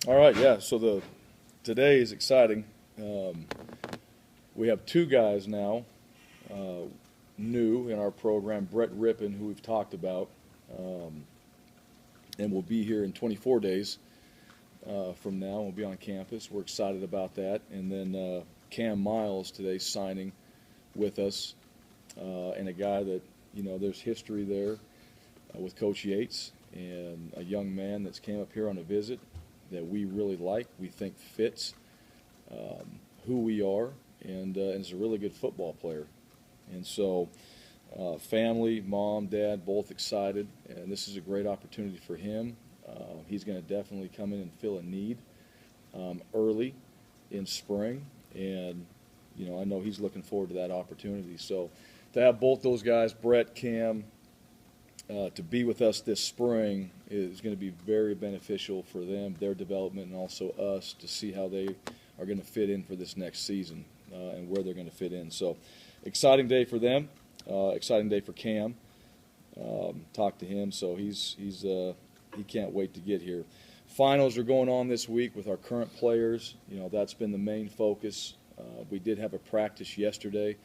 All right, yeah. So today is exciting. We have two guys now new in our program. Brett Rippon, who we've talked about, and will be here in 24 days from now. We'll be on campus. We're excited about that. And then Cam Miles today signing with us, and a guy that there's history there with Coach Yates, and a young man that's came up here on a visit that we really like, we think fits who we are, and is a really good football player. And so family, mom, dad, both excited, and this is a great opportunity for him. He's going to definitely come in and fill a need early in spring, and I know he's looking forward to that opportunity. So to have both those guys, Brett, Cam, to be with us this spring is going to be very beneficial for them, their development, and also us to see how they are going to fit in for this next season and where they're going to fit in. So exciting day for them, exciting day for Cam. Talked to him, so he can't wait to get here. Finals are going on this week with our current players. That's been the main focus. We did have a practice yesterday,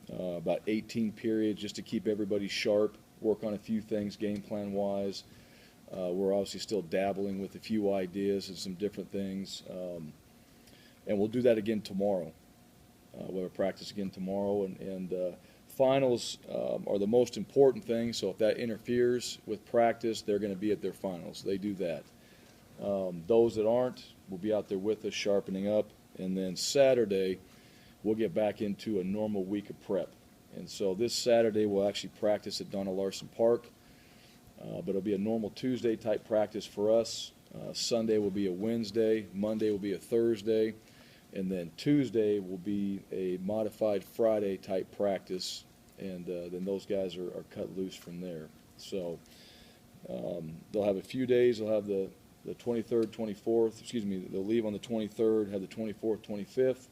about 18 periods, just to keep everybody sharp, work on a few things game plan wise. We're obviously still dabbling with a few ideas and some different things, and we'll do that again tomorrow. We'll have a practice again tomorrow, and finals are the most important thing. So if that interferes with practice, they're going to be at their finals. They do that. Those that aren't will be out there with us sharpening up, and then Saturday we'll get back into a normal week of prep. And so this Saturday we'll actually practice at Donna Larson Park, but it'll be a normal Tuesday type practice for us. Sunday will be a Wednesday, Monday will be a Thursday, and then Tuesday will be a modified Friday type practice, and then those guys are cut loose from there. So they'll have a few days. They'll have the 23rd, 24th, excuse me, they'll leave on the 23rd, have the 24th, 25th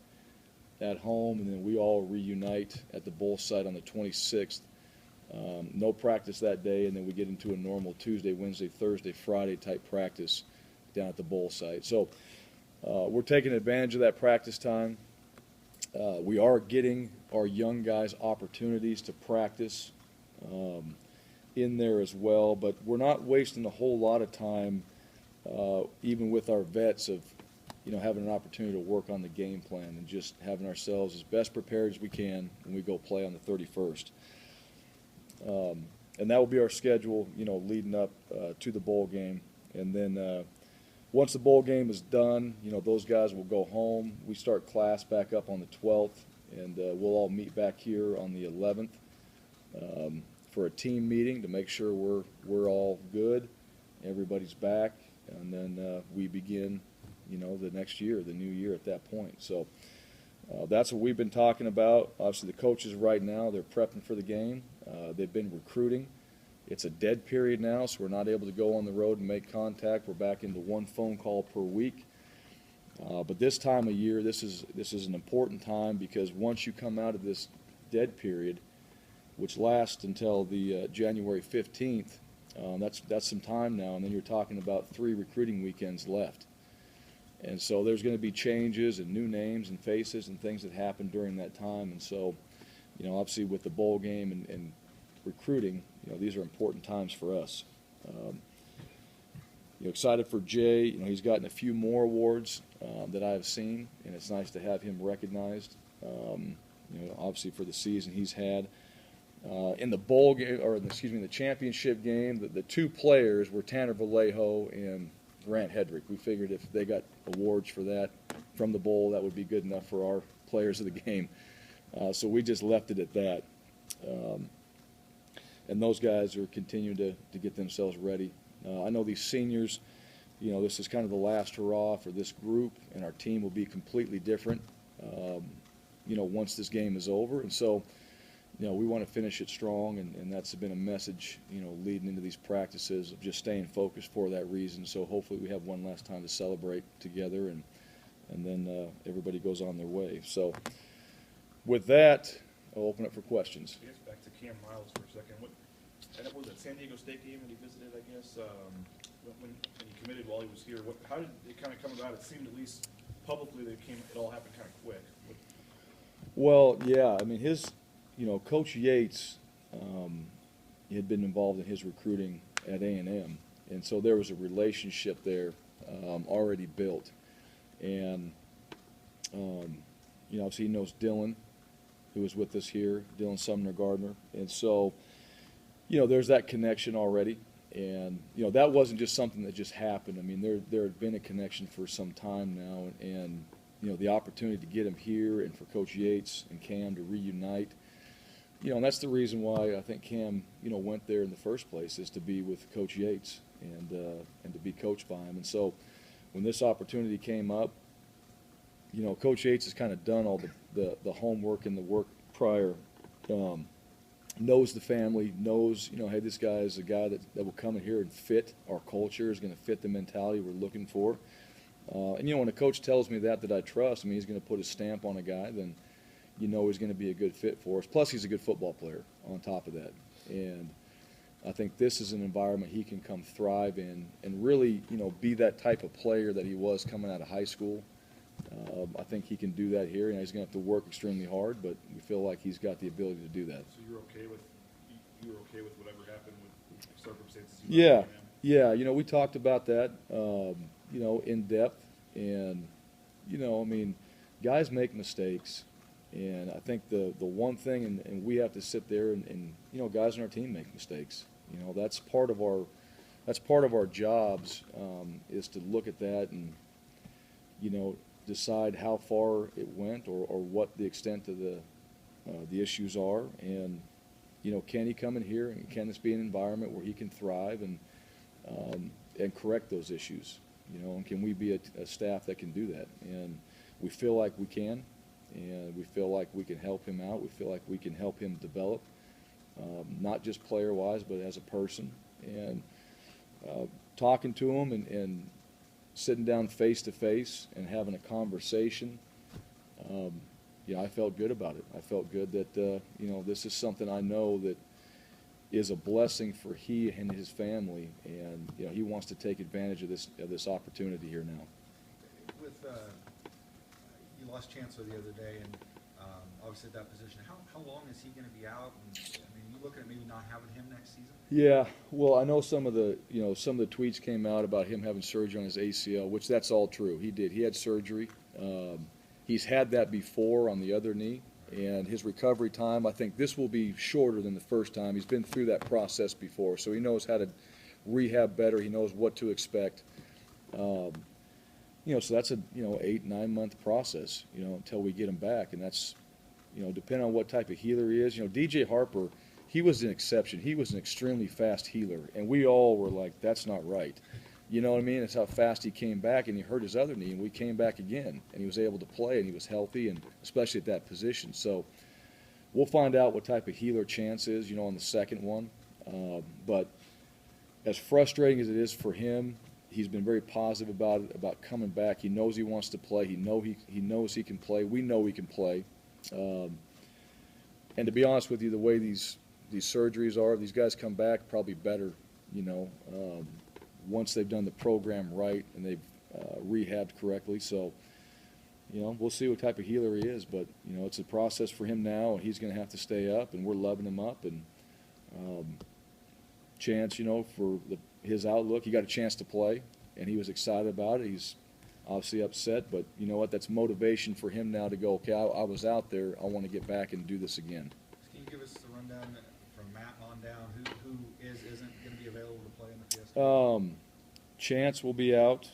at home, and then we all reunite at the bowl site on the 26th. No practice that day, and then we get into a normal Tuesday, Wednesday, Thursday, Friday type practice down at the bowl site. So we're taking advantage of that practice time. We are getting our young guys opportunities to practice in there as well, but we're not wasting a whole lot of time, even with our vets, of having an opportunity to work on the game plan and just having ourselves as best prepared as we can when we go play on the 31st. And that will be our schedule, leading up to the bowl game. And then once the bowl game is done, those guys will go home. We start class back up on the 12th, and we'll all meet back here on the 11th for a team meeting to make sure we're all good, everybody's back, and then we begin the next year, the new year at that point. So that's what we've been talking about. Obviously, the coaches right now, they're prepping for the game. They've been recruiting. It's a dead period now, so we're not able to go on the road and make contact. We're back into one phone call per week. But this time of year, this is an important time, because once you come out of this dead period, which lasts until the January 15th, that's some time now, and then you're talking about 3 recruiting weekends left. And so there's going to be changes and new names and faces and things that happen during that time. And so, obviously with the bowl game and recruiting, these are important times for us. Excited for Jay. He's gotten a few more awards that I have seen, and it's nice to have him recognized, obviously for the season he's had. In the bowl game, or the championship game, the 2 players were Tanner Vallejo and Grant Hedrick. We figured if they got awards for that from the bowl, that would be good enough for our players of the game. So we just left it at that. And those guys are continuing to get themselves ready. I know these seniors, this is kind of the last hurrah for this group, and our team will be completely different, once this game is over. And so, we want to finish it strong, and that's been a message, leading into these practices, of just staying focused for that reason. So hopefully we have one last time to celebrate together, and then everybody goes on their way. So with that, I'll open up for questions. I guess back to Cam Miles for a second. What was it, San Diego State game that he visited, I guess, when he committed while he was here. How did it kind of come about? It seemed, at least publicly, it all happened kind of quick. Well, yeah, I mean, Coach Yates had been involved in his recruiting at A&M, and so there was a relationship there already built. And, obviously he knows Dylan, who was with us here, Dylan Sumner Gardner. And so, there's that connection already. And, that wasn't just something that just happened. I mean, there had been a connection for some time now. And the opportunity to get him here and for Coach Yates and Cam to reunite, and that's the reason why I think Cam, went there in the first place, is to be with Coach Yates and to be coached by him. And so when this opportunity came up, Coach Yates has kind of done all the homework and the work prior, knows the family, knows, hey, this guy is a guy that will come in here and fit our culture, is going to fit the mentality we're looking for. And, when a coach tells me that I trust, I mean, he's going to put a stamp on a guy, then he's going to be a good fit for us. Plus, he's a good football player on top of that. And I think this is an environment he can come thrive in and really, be that type of player that he was coming out of high school. I think he can do that here. He's going to have to work extremely hard, but we feel like he's got the ability to do that. So you were okay with whatever happened with circumstances? Yeah. We talked about that, in depth, and I mean, guys make mistakes, and I think the one thing, and we have to sit there and guys on our team make mistakes. That's part of our jobs, is to look at that and decide how far it went or what the extent of the issues are, and can he come in here and can this be an environment where he can thrive and correct those issues, and can we be a staff that can do that? And we feel like we can, and we feel like we can help him out. We feel like we can help him develop, not just player-wise, but as a person. And talking to him and sitting down face-to-face and having a conversation, I felt good about it. I felt good that, this is something I know that is a blessing for he and his family, and, he wants to take advantage of this opportunity here now. With you lost Chancellor the other day, and obviously at that position, how long is he going to be out? And, I mean, you looking at maybe not having him next season? Yeah, well, I know some of the tweets came out about him having surgery on his ACL, which that's all true. He did. He had surgery. He's had that before on the other knee, and his recovery time, I think this will be shorter than the first time. He's been through that process before, so he knows how to rehab better. He knows what to expect. So that's a 8-9 month process, until we get him back, and that's depending on what type of healer he is. DJ Harper, he was an exception. He was an extremely fast healer, and we all were like, that's not right. You know what I mean? It's how fast he came back, and he hurt his other knee, and we came back again, and he was able to play, and he was healthy, and especially at that position. So we'll find out what type of healer Chance is, on the second one. But as frustrating as it is for him, he's been very positive about it, about coming back. He knows he wants to play. He knows he can play. We know he can play. And to be honest with you, the way these surgeries are, these guys come back probably better, once they've done the program right and they've rehabbed correctly. So, we'll see what type of healer he is, but, it's a process for him now, and he's going to have to stay up, and we're loving him up. And Chance, for his outlook, he got a chance to play, and he was excited about it. He's obviously upset, but you know what? That's motivation for him now to go, okay, I was out there. I want to get back and do this again. Can you give us the rundown from Matt on down? Who isn't going to be available to play in the Fiesta Bowl? Chance will be out.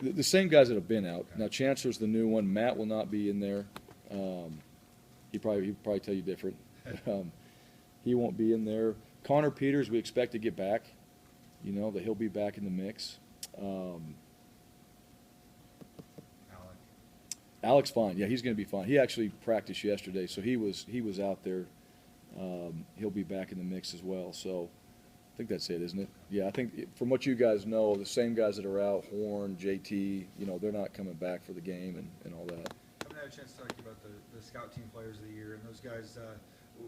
The same guys that have been out. Okay. Now, Chancellor's the new one. Matt will not be in there. He'd probably tell you different. He won't be in there. Connor Peters, we expect to get back. That he'll be back in the mix. Alex, fine. Yeah, he's going to be fine. He actually practiced yesterday, so he was out there. He'll be back in the mix as well. So I think that's it, isn't it? Yeah, I think from what you guys know, the same guys that are out, Horn, JT, they're not coming back for the game and all that. I haven't had a chance to talk to you about the scout team players of the year, and those guys.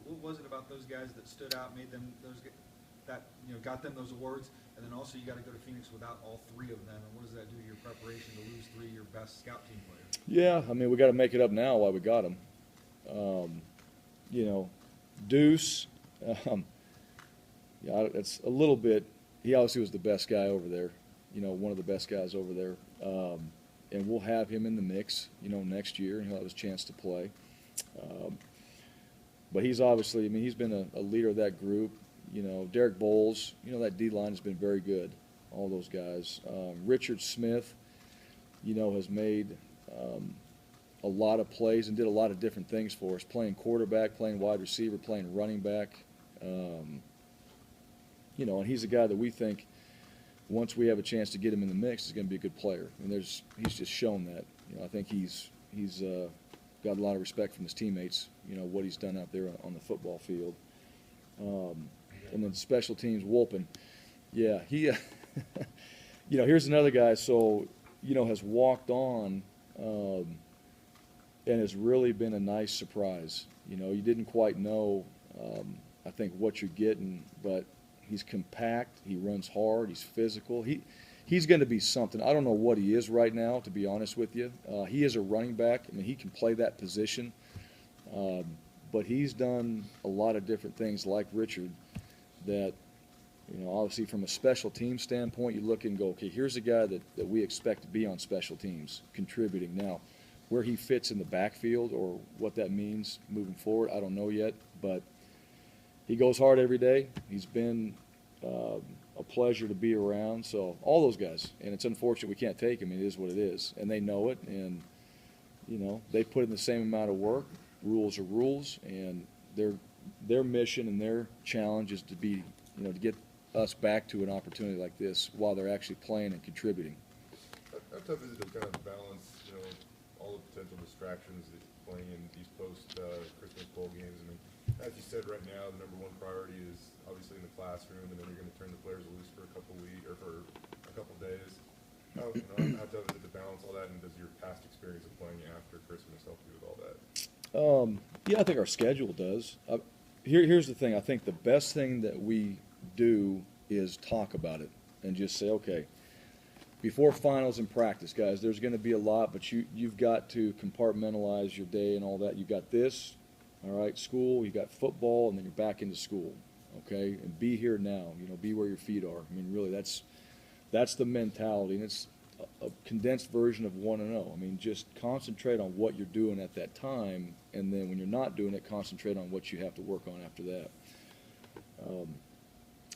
What was it about those guys that stood out, made them that, you know, got them those awards, and then also you got to go to Phoenix without all three of them, and what does that do to your preparation to lose three of your best scout team players? Yeah, I mean, we got to make it up now while we got him. You know, Deuce, yeah, it's a little bit. He obviously was the best guy over there. You know, one of the best guys over there. And we'll have him in the mix, you know, next year, and he'll have his chance to play. But he's obviously, I mean, he's been a leader of that group. You know, Derek Bowles, you know, that D-line has been very good, all those guys. Richard Smith, you know, has made a lot of plays and did a lot of different things for us, playing quarterback, playing wide receiver, playing running back. You know, and he's a guy that we think once we have a chance to get him in the mix, he's going to be a good player. And he's just shown that. You know, I think he's got a lot of respect from his teammates, you know, what he's done out there on the football field. And then special teams, Wolpen. Yeah, he, you know, here's another guy, so, you know, has walked on and has really been a nice surprise. You know, you didn't quite know, I think, what you're getting, but he's compact, he runs hard, he's physical. He's going to be something. I don't know what he is right now, to be honest with you. He is a running back. I mean, he can play that position. But he's done a lot of different things like Richard that, you know, obviously from a special team standpoint, you look and go, okay, here's a guy that we expect to be on special teams, contributing. Now, where he fits in the backfield or what that means moving forward, I don't know yet. But he goes hard every day. He's been a pleasure to be around. So all those guys, and it's unfortunate we can't take him. It is what it is, and they know it. And you know they put in the same amount of work. Rules are rules, and their mission and their challenge is to be, you know, to get us back to an opportunity like this while they're actually playing and contributing. How tough is it to kind of balance, you know, all the potential distractions that playing in these post-Christmas bowl games? I mean, as you said, right now the #1 priority is obviously in the classroom, and then you're going to turn the players loose for a couple weeks or for a couple days. How tough is it to balance all that, and does your past experience of playing after Christmas help you with all that? Yeah, I think our schedule does. Here's the thing. I think the best thing that we do is talk about it and just say, okay, before finals and practice, guys, there's going to be a lot, but you've got to compartmentalize your day and all that. You've got this, all right, school, you got football, and then you're back into school, okay? And be here now, you know, be where your feet are. I mean, really, that's the mentality, and it's a condensed version of 1-0. I mean, just concentrate on what you're doing at that time, and then when you're not doing it, concentrate on what you have to work on after that.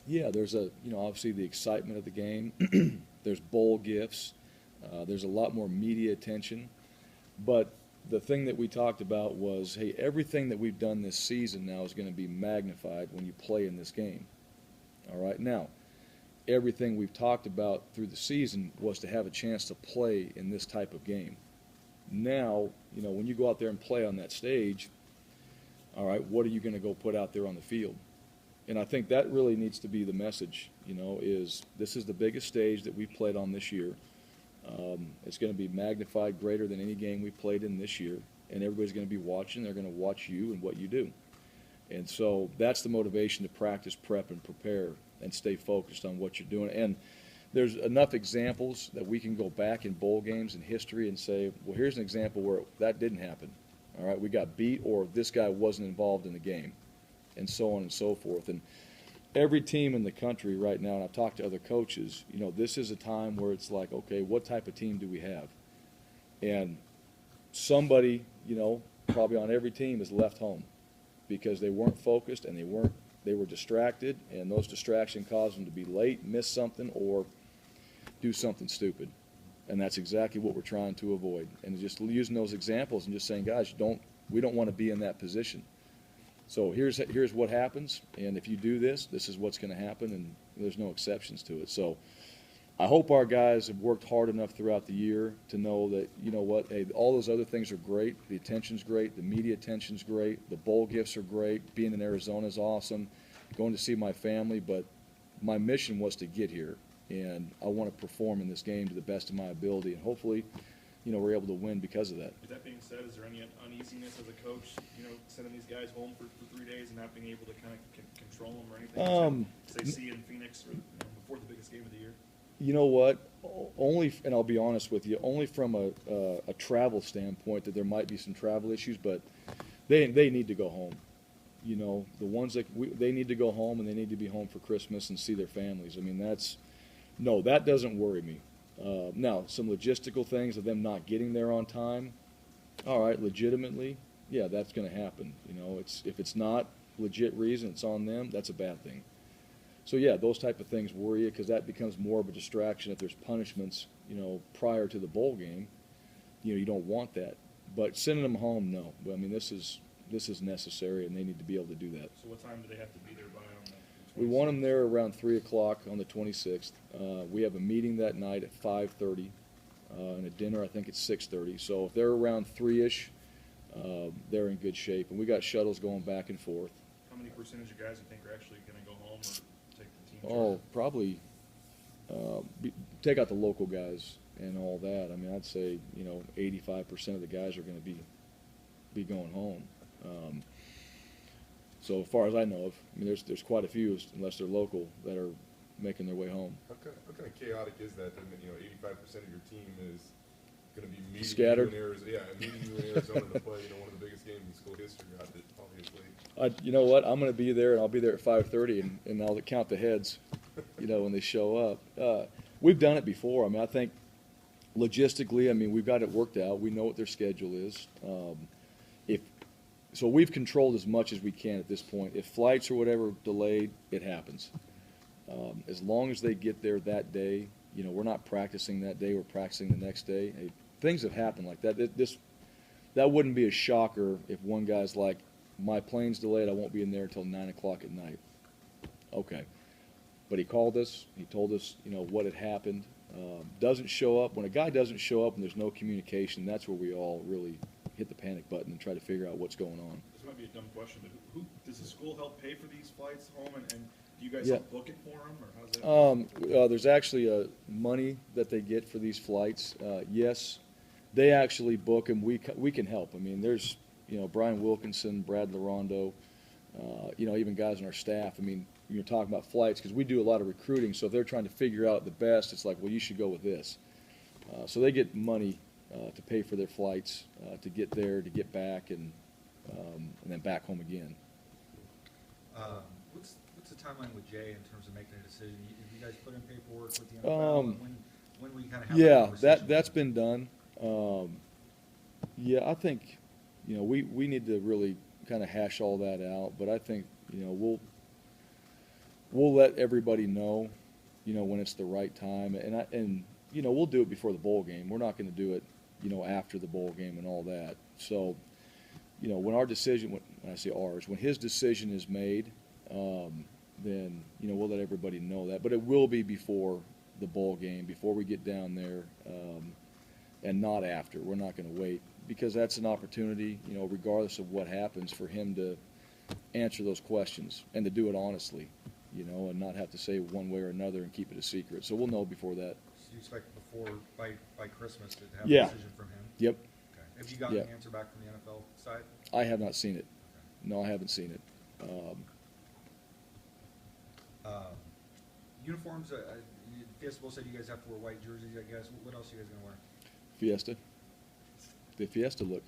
Yeah, there's obviously the excitement of the game. There's bowl gifts. There's a lot more media attention. But the thing that we talked about was, hey, everything that we've done this season now is going to be magnified when you play in this game. All right, now, everything we've talked about through the season was to have a chance to play in this type of game. Now, you know, when you go out there and play on that stage, all right, what are you going to go put out there on the field? And I think that really needs to be the message, you know, is this is the biggest stage that we've played on this year. It's going to be magnified greater than any game we played in this year, and everybody's going to be watching. They're going to watch you and what you do. And so that's the motivation to practice, prep, and prepare and stay focused on what you're doing. And there's enough examples that we can go back in bowl games and history and say, well, here's an example where that didn't happen. All right, we got beat, or this guy wasn't involved in the game, and so on and so forth. And every team in the country right now, and I've talked to other coaches, you know, this is a time where it's like, okay, what type of team do we have? And somebody, you know, probably on every team is left home because they weren't focused and they were distracted, and those distractions caused them to be late, miss something, or do something stupid. And that's exactly what we're trying to avoid. And just using those examples and just saying, guys, we don't want to be in that position. So here's what happens, and if you do this, this is what's going to happen, and there's no exceptions to it. So I hope our guys have worked hard enough throughout the year to know that, you know what, hey, all those other things are great. The attention's great. The media attention's great. The bowl gifts are great. Being in Arizona is awesome. Going to see my family, but my mission was to get here, and I want to perform in this game to the best of my ability, and hopefully we're able to win because of that. With that being said, is there any uneasiness as a coach, sending these guys home for 3 days and not being able to kind of control them or anything? Say, see you in Phoenix or before the biggest game of the year? You know what? Only, and I'll be honest with you, only from a travel standpoint that there might be some travel issues, but they need to go home. The ones that they need to go home, and they need to be home for Christmas and see their families. I mean, that doesn't worry me. Now, some logistical things of them not getting there on time, all right, legitimately, yeah, that's going to happen. If it's not legit reason, it's on them, that's a bad thing. So, yeah, those type of things worry you because that becomes more of a distraction if there's punishments, prior to the bowl game. You don't want that. But sending them home, no. I mean, this is necessary, and they need to be able to do that. So what time do they have to be there by on the We want them there around 3 o'clock on the 26th. We have a meeting that night at 5:30, and a dinner I think at 6:30. So if they're around 3-ish, they're in good shape. And we got shuttles going back and forth. How many percentage of guys you think are actually going to go home or take the team? Oh, probably take out the local guys and all that. I mean, I'd say 85% of the guys are going to be going home. So as far as I know of, I mean, there's quite a few, unless they're local, that are making their way home. How kind of chaotic is that? 85% of your team is going to be meeting Scattered. you in Arizona. Yeah, meeting you in Arizona to play one of the biggest games in school history, obviously. You know what? I'm going to be there, and I'll be there at 5:30, and I'll count the heads, when they show up. We've done it before. I mean, I think logistically, I mean, we've got it worked out. We know what their schedule is. So we've controlled as much as we can at this point. If flights or whatever delayed, it happens. As long as they get there that day, we're not practicing that day. We're practicing the next day. Hey, things have happened like that. That wouldn't be a shocker if one guy's like, my plane's delayed, I won't be in there until 9 o'clock at night. Okay. But he called us. He told us, what had happened. Doesn't show up. When a guy doesn't show up and there's no communication, that's where we all really hit the panic button and try to figure out what's going on. This might be a dumb question, but who does the school help pay for these flights home, and do you guys Yeah. help book it for them, or how's that? There's actually money that they get for these flights. Yes, they actually book them. We can help. I mean, there's Brian Wilkinson, Brad Larondo, even guys on our staff. I mean, you're talking about flights because we do a lot of recruiting. So if they're trying to figure out the best, it's like, well, you should go with this. So they get money to pay for their flights to get there, to get back, and then back home again. What's the timeline with Jay in terms of making a decision? Have you guys put in paperwork with the NFL? When we kind of have that Yeah, conversation? that's been done. Yeah, I think we need to really kind of hash all that out. But I think we'll let everybody know when it's the right time, and we'll do it before the bowl game. We're not going to do it after the bowl game and all that. So when our decision, when I say ours, when his decision is made, then we'll let everybody know that. But it will be before the bowl game, before we get down there, and not after. We're not going to wait because that's an opportunity, regardless of what happens, for him to answer those questions and to do it honestly, and not have to say one way or another and keep it a secret. So we'll know before that. So you expect by Christmas to have Yeah. a decision from him? Yep. Okay. Have you gotten Yeah. an answer back from the NFL side? I have not seen it. Okay. No, I haven't seen it. Uniforms, Fiesta Bowl said you guys have to wear white jerseys, I guess. What else are you guys going to wear? Fiesta. The Fiesta look.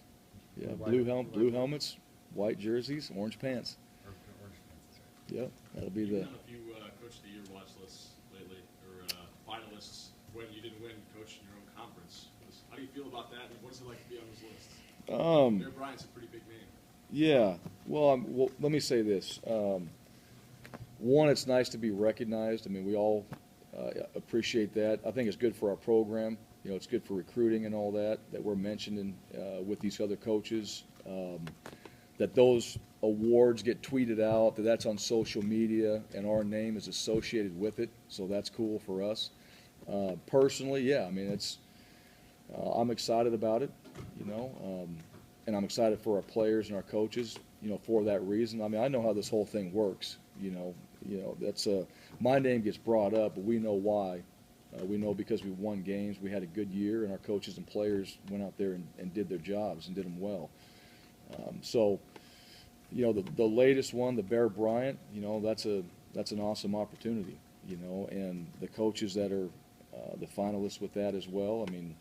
Yeah, White- blue helmets, white jerseys, orange pants. Or orange pants? Yep, that'll be You've the. done a few Coach of the Year watch lists lately, or finalists when you didn't win Coach in your own conference. How do you feel about that, and what is it like to be on those lists? Bear Bryant's a pretty big name. Yeah. Well, let me say this. One, it's nice to be recognized. I mean, we all appreciate that. I think it's good for our program. It's good for recruiting and all that we're mentioned with these other coaches. That those awards get tweeted out, that's on social media, and our name is associated with it. So that's cool for us. Personally, yeah, I mean, I'm excited about it, and I'm excited for our players and our coaches, for that reason. I mean, I know how this whole thing works, that's my name gets brought up, but we know why We know because we won games, we had a good year, and our coaches and players went out there and did their jobs and did them well. So, you know, the latest one, the Bear Bryant, you know, that's an awesome opportunity, you know, and the coaches that are the finalists with that as well. I mean,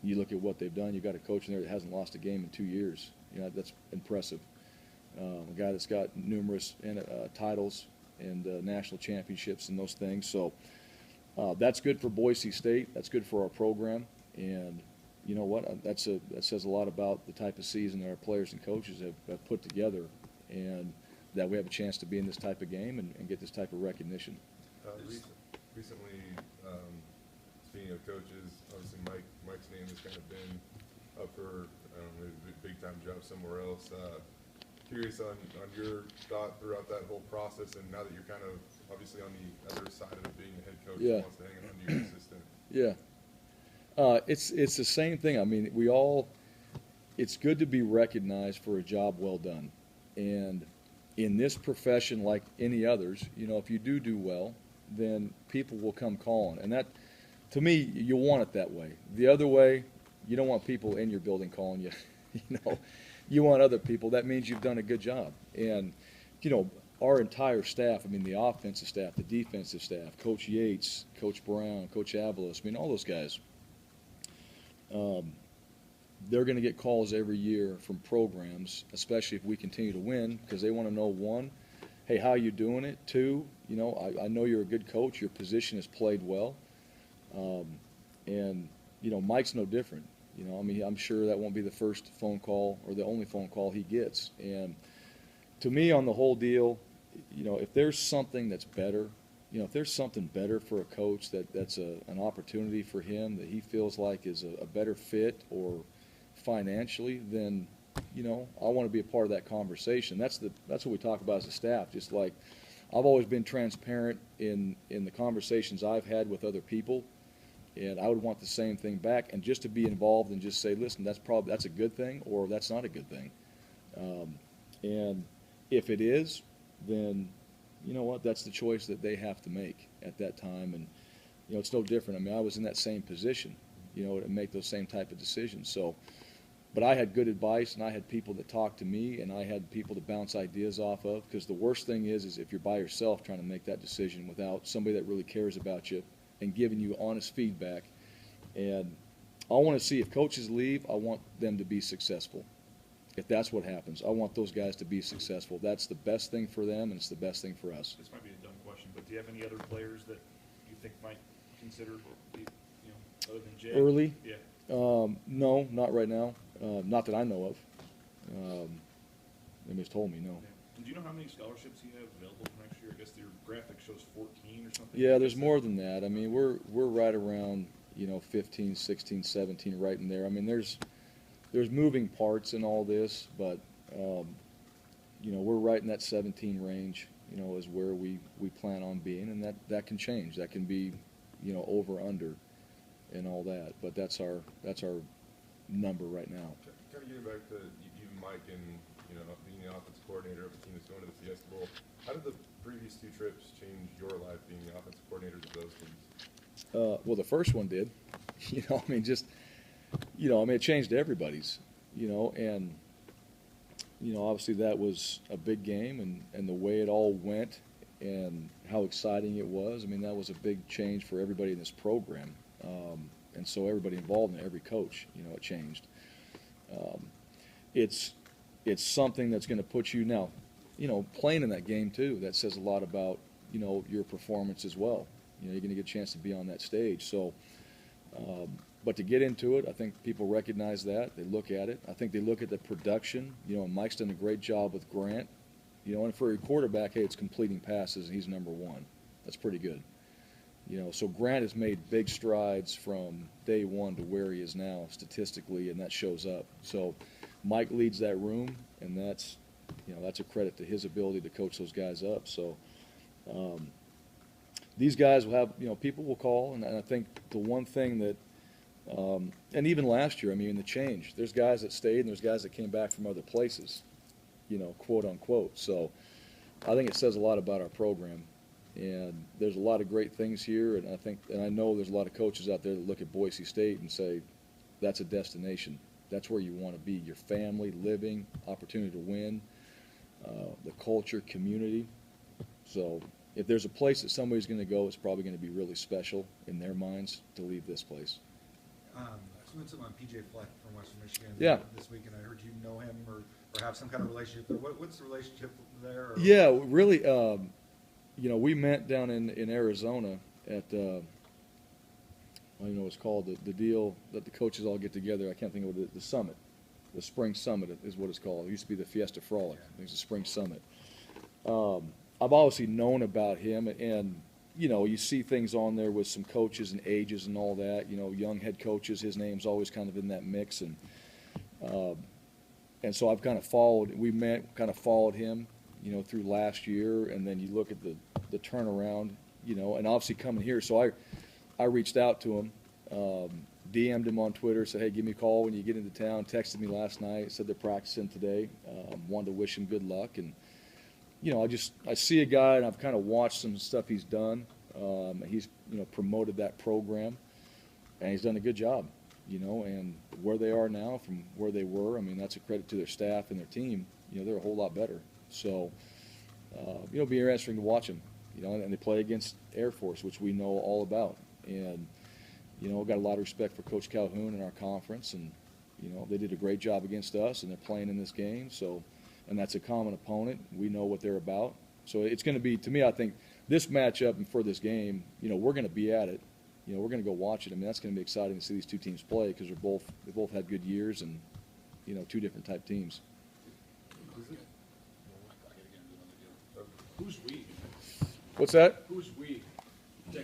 you look at what they've done. You've got a coach in there that hasn't lost a game in 2 years. You know, that's impressive. A guy that's got numerous titles and national championships and those things. So that's good for Boise State. That's good for our program. And you know what? That says a lot about the type of season that our players and coaches have put together, and that we have a chance to be in this type of game and get this type of recognition. Recently, speaking of coaches, obviously Mike's name has kind of been up for a big time job somewhere else. Curious on your thought throughout that whole process, and now that you're kind of obviously on the other side of it, being a head coach who wants to hang it on to your assistant. Yeah. It's the same thing. I mean, it's good to be recognized for a job well done. And in this profession, like any others, you know, if you do well, then people will come calling. And that, to me, you want it that way. The other way, you don't want people in your building calling you. You know, you want other people. That means you've done a good job. And, you know, our entire staff, I mean, the offensive staff, the defensive staff, Coach Yates, Coach Brown, Coach Avalos, I mean, all those guys, they're going to get calls every year from programs, especially if we continue to win, because they want to know, one, hey, how are you doing it? Two, you know, I know you're a good coach. Your position has played well. And, you know, Mike's no different. You know, I mean, I'm sure that won't be the first phone call or the only phone call he gets. And to me, on the whole deal, you know, if there's something that's better, you know, if there's something better for a coach that's an opportunity for him that he feels like is a better fit or financially, then, you know, I want to be a part of that conversation. That's what we talk about as a staff. Just like I've always been transparent in the conversations I've had with other people, and I would want the same thing back. And just to be involved and just say, listen, that's a good thing or that's not a good thing. And if it is, then you know what? That's the choice that they have to make at that time. And you know, it's no different. I mean, I was in that same position, you know, to make those same type of decisions. So, but I had good advice, and I had people that talked to me, and I had people to bounce ideas off of. Because the worst thing is if you're by yourself trying to make that decision without somebody that really cares about you and giving you honest feedback. And I want to see if coaches leave, I want them to be successful. If that's what happens, I want those guys to be successful. That's the best thing for them, and it's the best thing for us. This might be a dumb question, but do you have any other players that you think might consider, you know, other than Jay? Early? Yeah. No, not right now. Not that I know of. Nobody's told me, no. Yeah. And do you know how many scholarships you have available for next year? I guess your graphic shows 14 or something. Yeah, there's more than that. I mean, we're right around, you know, 15, 16, 17, right in there. I mean, there's moving parts in all this, but you know, we're right in that 17 range. You know, is where we plan on being, and that can change. That can be, you know, over, under, and all that. But that's our number right now. Kind of getting back to you, Mike, and you know, being the offensive coordinator of a team that's going to the Fiesta Bowl. How did the previous two trips change your life, being the offensive coordinators of those teams? Well, the first one did. You know, I mean, it changed everybody's. You know, and you know, obviously that was a big game, and the way it all went, and how exciting it was. I mean, that was a big change for everybody in this program. And so everybody involved in it, every coach, you know, it changed. It's something that's going to put you now, you know, playing in that game too. That says a lot about, you know, your performance as well. You know, you're going to get a chance to be on that stage. So, but to get into it, I think people recognize that. They look at it. I think they look at the production. You know, and Mike's done a great job with Grant. You know, and for a quarterback, hey, it's completing passes, and he's number one. That's pretty good. You know, so Grant has made big strides from day one to where he is now statistically, and that shows up. So Mike leads that room, and that's, you know, that's a credit to his ability to coach those guys up. So these guys will have, you know, people will call, and I think the one thing that, and even last year, I mean, in the change, there's guys that stayed and there's guys that came back from other places, you know, quote unquote. So I think it says a lot about our program. And there's a lot of great things here, and I know there's a lot of coaches out there that look at Boise State and say, that's a destination. That's where you want to be. Your family, living, opportunity to win, the culture, community. So if there's a place that somebody's going to go, it's probably going to be really special in their minds to leave this place. Doing something on P.J. Fleck from Western Michigan this week, and I heard you know him or have some kind of relationship there. What's the relationship there? Or? Yeah, really, we met down in Arizona at, I don't know what it's called, the deal that the coaches all get together. I can't think of it, the summit. The Spring Summit is what it's called. It used to be the Fiesta Frolic. I think it's the Spring Summit. I've obviously known about him, and you see things on there with some coaches and ages and all that. Young head coaches, his name's always kind of in that mix, and so I've kind of followed. We kind of followed him, through last year, and then you look at the turnaround, and obviously coming here. So I reached out to him, DM'd him on Twitter, said, hey, give me a call when you get into town. Texted me last night, said they're practicing today. Wanted to wish him good luck, and I see a guy, and I've kind of watched some stuff he's done. He's promoted that program, and he's done a good job. And where they are now from where they were, I mean, that's a credit to their staff and their team. They're a whole lot better. So, it'll be interesting to watch them. And they play against Air Force, which we know all about. And got a lot of respect for Coach Calhoun in our conference, and they did a great job against us, and they're playing in this game. So, and that's a common opponent. We know what they're about. So it's going to be, to me, I think this matchup and for this game, we're going to be at it. We're going to go watch it. I mean, that's going to be exciting to see these two teams play because they both had good years and two different type teams. Who's we? What's that? Who's we?